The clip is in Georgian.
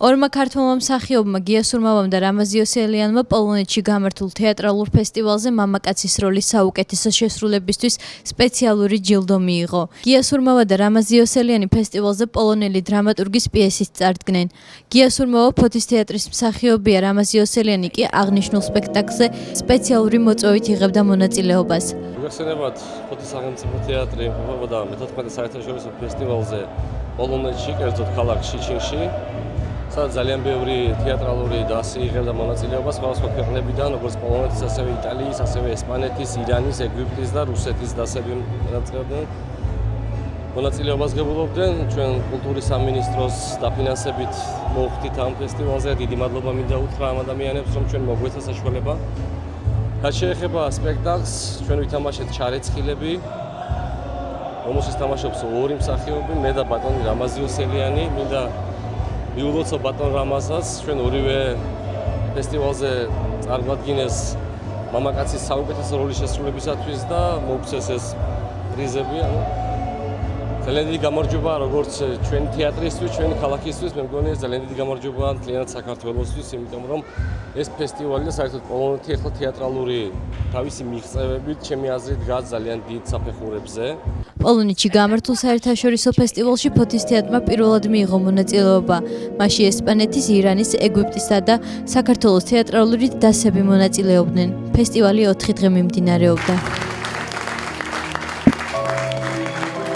ორმა ქართველმა მსახიობმა გიასურმავამ და რამაზიოსელიანმა პოლონეთში გამართულ თეატრალურ ფესტივალზე მამაკაცის როლის საუკეთესო შესრულებისთვის სპეციალური ჯილდო მიიღო. გიასურმავა და რამაზიოსელიანი ფესტივალზე პოლონელი დრამატურგის პიესით წარდგნენ. გიასურმავა ფოთის თეატრის მსახიობია, რამაზიოსელიანი კი აღნიშნულ სპექტაკლზე სპეციალური მოწვევით იღებდა მონაწილეობას. მოგეხსენებათ ფოთის სახელმწიფო თეატრი იმყოფებოდა მე-14 საერთაშორისო ფესტივალზე პოლონეთში, კერძოდ ქალაქ შიჩინში. სადაც ძალიან ბევრი თეატრალური დასი იღებდა მონაწილეობას სხვადასხვა ქვეყნებიდან, როგორც პოლონეთის, ასევე იტალიის, ასევე ესპანეთის, ირანის, ეგვიპტის და რუსეთის დასები მონაწილეობას ღებულობდნენ. ჩვენ კულტურის სამინისტროს დაფინანსებით მოვხდით ამ ფესტივალზე. დიდი მადლობა მინდა უთხრა ამ ადამიანებს, რომ ჩვენ მოგვეცა საშუალება. რაც შეეხება სპექტაკლს, ჩვენ ვითამაშეთ ჩარეცხილები, რომელშიც თამაშობს ორი მსახიობი, მე და ბატონი რამაზიოსელიანი. მინდა მიულოცო ბატონ რამაზას, ჩვენ ორივე ფესტივალზე წარმოადგინეს მამაკაცის საუკეთესო როლის შესრულებისათვის და მოგცეს ეს პრიზები. ძალიან დიდი გამარჯობა როგორც ჩვენი თეატრისთვის, ჩვენი ქალაქისთვის, მე მგონი ეს ძალიან დიდი გამარჯობა მთლიანად საქართველოსთვის, იმიტომ რომ ეს ფესტივალი და საერთოდ პოლონეთი ახლა თეატრალური თავისი მიღწევებით, ჩემი აზრით, დგას ძალიან დიდ საფეხურებზე. პოლონეთში გამართულ საერთაშორისო ფესტივალში ფოთის თეატრმა პირველად მიიღო მონაწილეობა. მასში ესპანეთის, ირანის, ეგვიპტისა და საქართველოს თეატრალური დასები მონაწილეობდნენ. ფესტივალი 4 დღე მიმდინარეობდა.